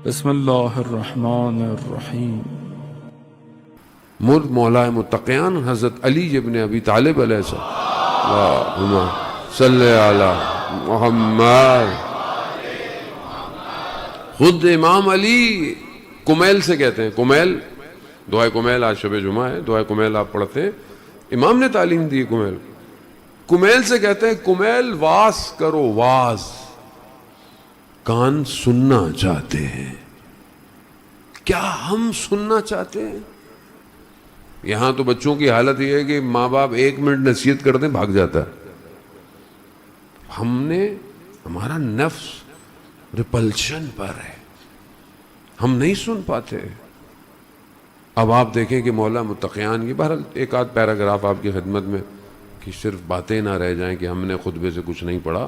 بسم اللہ الرحمن الرحیم۔ مرد مولا متقیان حضرت علی ابن ابی طالب علیہ السلام، اللہم صلی علی محمد۔ خود امام علی کمیل سے کہتے ہیں، کمیل دعائے کمیل، آج شب جمعہ ہے، دعائے کمیل آپ پڑھتے ہیں، امام نے تعلیم دی کمیل، کمیل سے کہتے ہیں کمیل واز کرو، واز، کان سننا چاہتے ہیں۔ کیا ہم سننا چاہتے ہیں؟ یہاں تو بچوں کی حالت یہ ہے کہ ماں باپ 1 منٹ نصیحت کر دیں بھاگ جاتا ہے۔ ہمارا نفس ریپلشن پر ہے، ہم نہیں سن پاتے۔ اب آپ دیکھیں کہ مولا متقیان کی بہرحال ایک آدھ پیراگراف آپ کی خدمت میں، کہ صرف باتیں نہ رہ جائیں کہ ہم نے خطبے سے کچھ نہیں پڑھا۔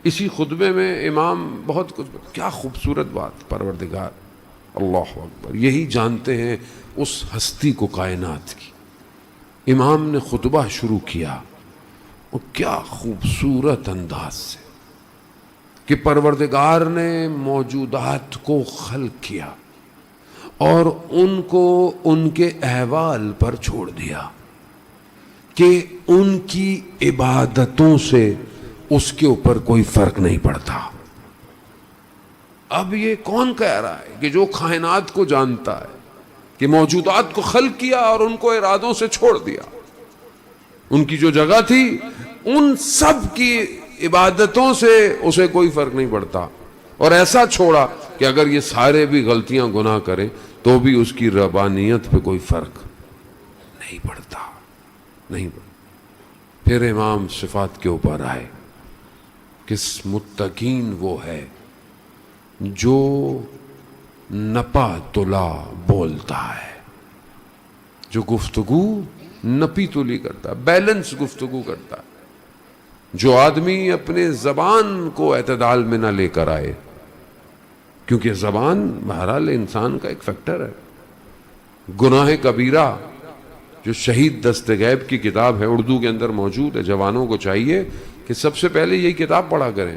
اسی خطبے میں امام بہت کچھ، کیا خوبصورت بات، پروردگار اللہ اکبر، یہی جانتے ہیں اس ہستی کو کائنات کی۔ امام نے خطبہ شروع کیا اور کیا خوبصورت انداز سے کہ پروردگار نے موجودات کو خلق کیا اور ان کو ان کے احوال پر چھوڑ دیا کہ ان کی عبادتوں سے اس کے اوپر کوئی فرق نہیں پڑتا۔ اب یہ کون کہہ رہا ہے کہ جو کائنات کو جانتا ہے کہ موجودات کو خلق کیا اور ان کو ارادوں سے چھوڑ دیا، ان کی جو جگہ تھی ان سب کی عبادتوں سے اسے کوئی فرق نہیں پڑتا، اور ایسا چھوڑا کہ اگر یہ سارے بھی غلطیاں گناہ کریں تو بھی اس کی ربانیت پہ کوئی فرق نہیں پڑتا، نہیں پڑتا۔ پھر امام صفات کے اوپر آئے کہ متقین وہ ہے جو نپا تلا بولتا ہے، جو گفتگو نپی تلی کرتا ہے، بیلنس گفتگو کرتا ہے، جو آدمی اپنے زبان کو اعتدال میں نہ لے کر آئے، کیونکہ زبان بہرحال انسان کا ایک فیکٹر ہے۔ گناہ کبیرہ جو شہید دستغیب کی کتاب ہے، اردو کے اندر موجود ہے، جوانوں کو چاہیے کہ سب سے پہلے یہی کتاب پڑھا کریں،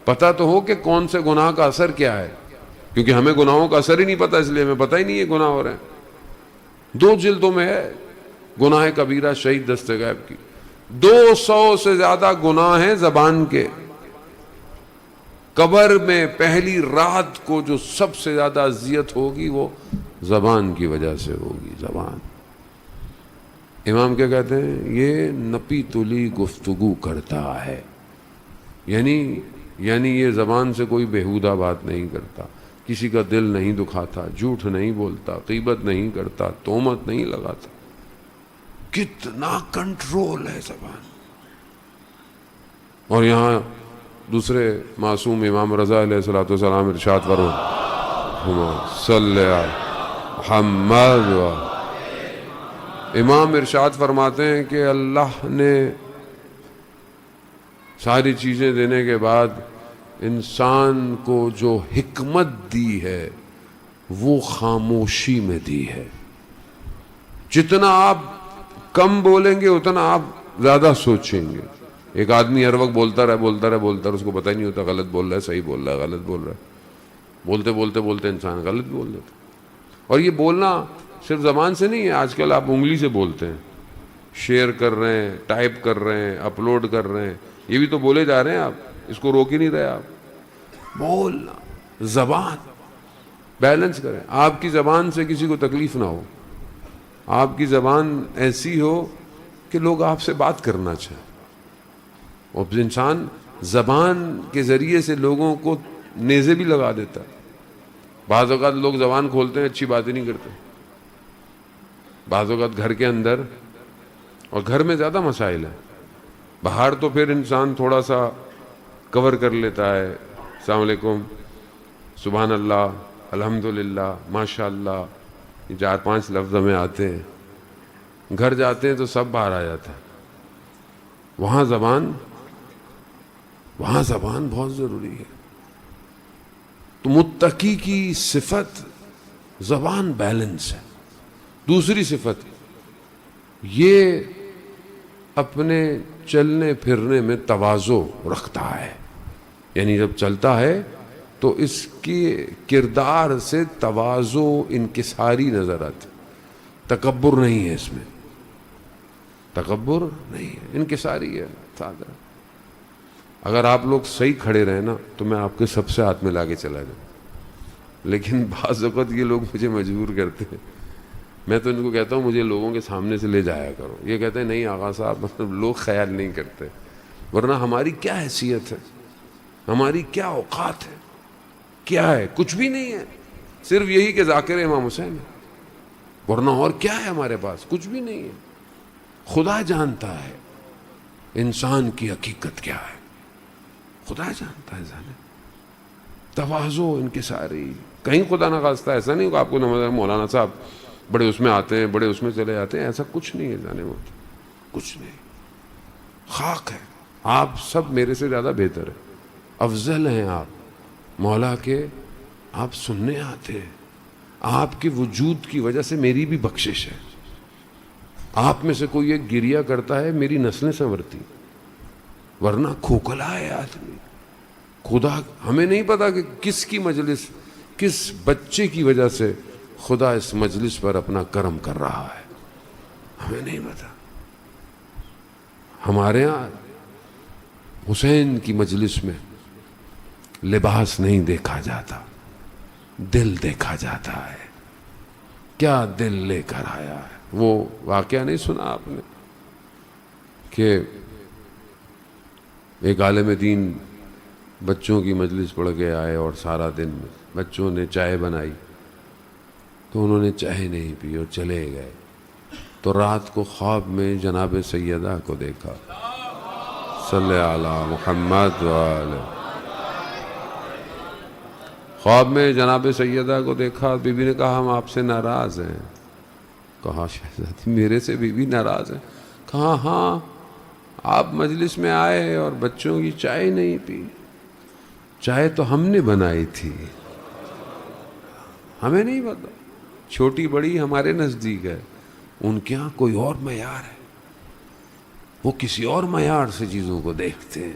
پتہ تو ہو کہ کون سے گناہ کا اثر کیا ہے، کیونکہ ہمیں گناہوں کا اثر ہی نہیں پتہ، اس لیے ہمیں پتہ ہی نہیں ہے گناہ ہو رہے ہیں۔ 2 جلدوں میں ہے گناہ کبیرہ شہید دستغیب کی، 200 سے زیادہ گناہ ہیں زبان کے۔ قبر میں پہلی رات کو جو سب سے زیادہ اذیت ہوگی وہ زبان کی وجہ سے ہوگی، زبان۔ امام کیا کہتے ہیں؟ یہ نپی تلی گفتگو کرتا ہے، یعنی یہ زبان سے کوئی بیہودہ بات نہیں کرتا، کسی کا دل نہیں دکھاتا، جھوٹ نہیں بولتا، غیبت نہیں کرتا، تہمت نہیں لگاتا۔ کتنا کنٹرول ہے زبان۔ اور یہاں دوسرے معصوم امام رضا علیہ الصلوۃ والسلام ارشاد فرماتے صلی محمد، امام ارشاد فرماتے ہیں کہ اللہ نے ساری چیزیں دینے کے بعد انسان کو جو حکمت دی ہے وہ خاموشی میں دی ہے۔ جتنا آپ کم بولیں گے اتنا آپ زیادہ سوچیں گے۔ ایک آدمی ہر وقت بولتا رہے، اس کو پتہ ہی نہیں ہوتا غلط بول رہا ہے، صحیح بول رہا ہے، غلط بول رہا ہے، بولتے انسان غلط بول دیتا۔ اور یہ بولنا صرف زبان سے نہیں ہے، آج کل آپ انگلی سے بولتے ہیں، شیئر کر رہے ہیں، ٹائپ کر رہے ہیں، اپلوڈ کر رہے ہیں، یہ بھی تو بولے جا رہے ہیں، آپ اس کو روک ہی نہیں رہے۔ آپ بولنا، زبان بیلنس کریں، آپ کی زبان سے کسی کو تکلیف نہ ہو، آپ کی زبان ایسی ہو کہ لوگ آپ سے بات کرنا چاہیں۔ اور انسان زبان کے ذریعے سے لوگوں کو نیزے بھی لگا دیتا ہے۔ بعض اوقات لوگ زبان کھولتے ہیں، اچھی باتیں نہیں کرتے، بعض اوقات گھر کے اندر، اور گھر میں زیادہ مسائل ہیں، باہر تو پھر انسان تھوڑا سا کور کر لیتا ہے، السلام علیکم، سبحان اللہ، الحمدللہ، ماشاء اللہ، یہ 4-5 لفظ میں آتے ہیں۔ گھر جاتے ہیں تو سب باہر آ جاتا ہے۔ وہاں زبان بہت ضروری ہے۔ تو متقی کی صفت زبان بیلنس ہے۔ دوسری صفت یہ اپنے چلنے پھرنے میں تواضع رکھتا ہے، یعنی جب چلتا ہے تو اس کی کردار سے تواضع انکساری نظر آتی. تکبر نہیں ہے اس میں، تکبر نہیں ہے، انکساری ہے سادہ. اگر آپ لوگ صحیح کھڑے رہے نا تو میں آپ کے سب سے ہاتھ ملا کے چلا جاؤں، لیکن بعض اوقات یہ لوگ مجھے مجبور کرتے ہیں. میں تو ان کو کہتا ہوں مجھے لوگوں کے سامنے سے لے جایا کرو. یہ کہتے ہیں نہیں آغا صاحب، مطلب لوگ خیال نہیں کرتے، ورنہ ہماری کیا حیثیت ہے، ہماری کیا اوقات ہے، کیا ہے؟ کچھ بھی نہیں ہے، صرف یہی کہ ذاکر امام حسین ہے، ورنہ اور کیا ہے ہمارے پاس؟ کچھ بھی نہیں ہے. خدا جانتا ہے انسان کی حقیقت کیا ہے، خدا جانتا ہے. جانے تواضع انکساری، کہیں خدا نہ خواستہ ایسا نہیں کہ آپ کو نماز مولانا صاحب بڑے اس میں آتے ہیں، بڑے اس میں چلے جاتے ہیں، ایسا کچھ نہیں ہے. جانے وہ کچھ نہیں، خاک ہے. آپ سب میرے سے زیادہ بہتر ہے، افضل ہیں آپ مولا کے. آپ سننے آتے ہیں، آپ کے وجود کی وجہ سے میری بھی بخشش ہے. آپ میں سے کوئی ایک گریہ کرتا ہے میری نسلیں سنورتی، ورنہ کھوکھلا ہے آدمی. خدا ہمیں نہیں پتا کہ کس کی مجلس، کس بچے کی وجہ سے خدا اس مجلس پر اپنا کرم کر رہا ہے، ہمیں نہیں پتا. ہمارے ہاں حسین کی مجلس میں لباس نہیں دیکھا جاتا، دل دیکھا جاتا ہے. کیا دل لے کر آیا ہے. وہ واقعہ نہیں سنا آپ نے کہ ایک عالم دین بچوں کی مجلس پڑھ کے آئے اور سارا دن بچوں نے چائے بنائی تو انہوں نے چائے نہیں پی اور چلے گئے. تو رات کو خواب میں جناب سیدہ کو دیکھا، صلی علی محمد وآلہ. خواب میں جناب سیدہ کو دیکھا. بی بی نے کہا ہم آپ سے ناراض ہیں. کہا شہزادی میرے سے بی بی ناراض ہے؟ کہا ہاں، آپ مجلس میں آئے اور بچوں کی چائے نہیں پی. چائے تو ہم نے بنائی تھی، ہمیں نہیں پتا. چھوٹی بڑی ہمارے نزدیک ہے، ان کے ہاں کوئی اور معیار ہے، وہ کسی اور معیار سے چیزوں کو دیکھتے ہیں.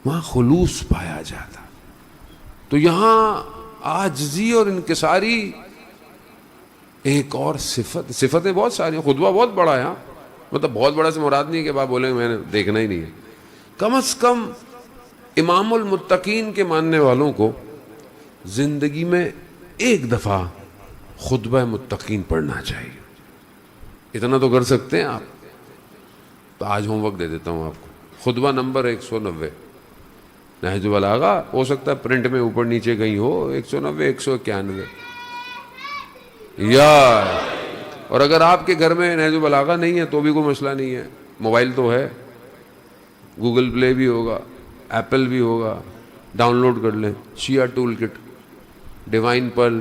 وہاں خلوص پایا جاتا. تو یہاں عاجزی اور انکساری ایک اور صفتیں بہت ساری. خطبہ بہت بڑا ہے، مطلب بہت بڑا سے مراد نہیں کہ آپ بولیں میں نے دیکھنا ہی نہیں ہے. کم از کم امام المتقین کے ماننے والوں کو زندگی میں ایک دفعہ خطبہ متقین پڑھنا چاہیے. اتنا تو کر سکتے ہیں آپ. تو آج ہوم ورک دے دیتا ہوں آپ کو. خطبہ نمبر 190 نہج البلاغہ، ہو سکتا ہے پرنٹ میں اوپر نیچے کہیں ہو 190 191 یا. اور اگر آپ کے گھر میں نہج البلاغہ نہیں ہے تو بھی کوئی مسئلہ نہیں ہے، موبائل تو ہے، گوگل پلے بھی ہوگا، ایپل بھی ہوگا، ڈاؤن لوڈ کر لیں. شیعہ ٹول کٹ، ڈیوائن پرل،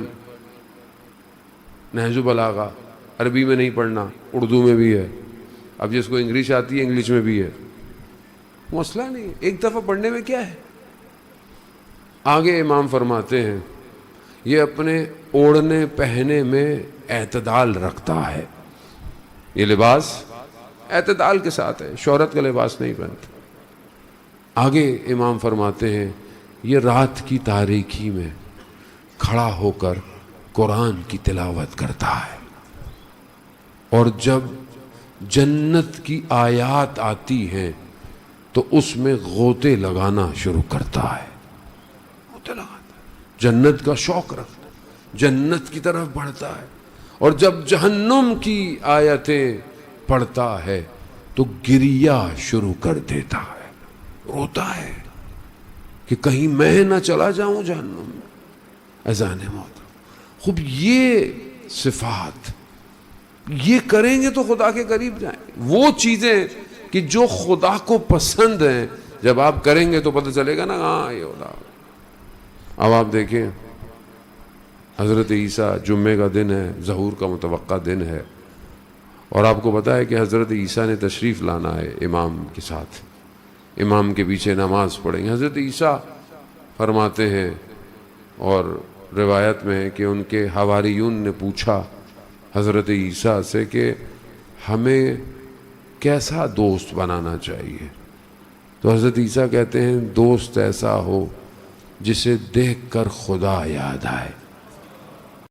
نہج البلاغہ. عربی میں نہیں پڑھنا، اردو میں بھی ہے. اب جس کو انگلش آتی ہے انگلش میں بھی ہے، مسئلہ نہیں ہے، ایک دفعہ پڑھنے میں کیا ہے. آگے امام فرماتے ہیں یہ اپنے اوڑھنے پہنے میں اعتدال رکھتا ہے. یہ لباس اعتدال کے ساتھ ہے، شہرت کا لباس نہیں پہنتا. آگے امام فرماتے ہیں یہ رات کی تاریکی میں کھڑا ہو کر قرآن کی تلاوت کرتا ہے، اور جب جنت کی آیات آتی ہیں تو اس میں غوطے لگانا شروع کرتا ہے. غوطے لگاتا ہے، جنت کا شوق رکھتا ہے، جنت کی طرف بڑھتا ہے. اور جب جہنم کی آیتیں پڑھتا ہے تو گریہ شروع کر دیتا ہے، روتا ہے کہ کہیں میں نہ چلا جاؤں جہنم میں. اذان موت. خوب یہ صفات یہ کریں گے تو خدا کے قریب جائیں. وہ چیزیں کہ جو خدا کو پسند ہیں جب آپ کریں گے تو پتہ چلے گا نا ہاں یہ ہوتا. اب آپ دیکھیں حضرت عیسیٰ جمعے کا دن ہے، ظہور کا متوقع دن ہے، اور آپ کو پتا ہے کہ حضرت عیسیٰ نے تشریف لانا ہے امام کے ساتھ، امام کے پیچھے نماز پڑھیں گے. حضرت عیسیٰ فرماتے ہیں اور روایت میں ہے کہ ان کے حواریون نے پوچھا حضرت عیسیٰ سے کہ ہمیں کیسا دوست بنانا چاہیے. تو حضرت عیسیٰ کہتے ہیں دوست ایسا ہو جسے دیکھ کر خدا یاد آئے۔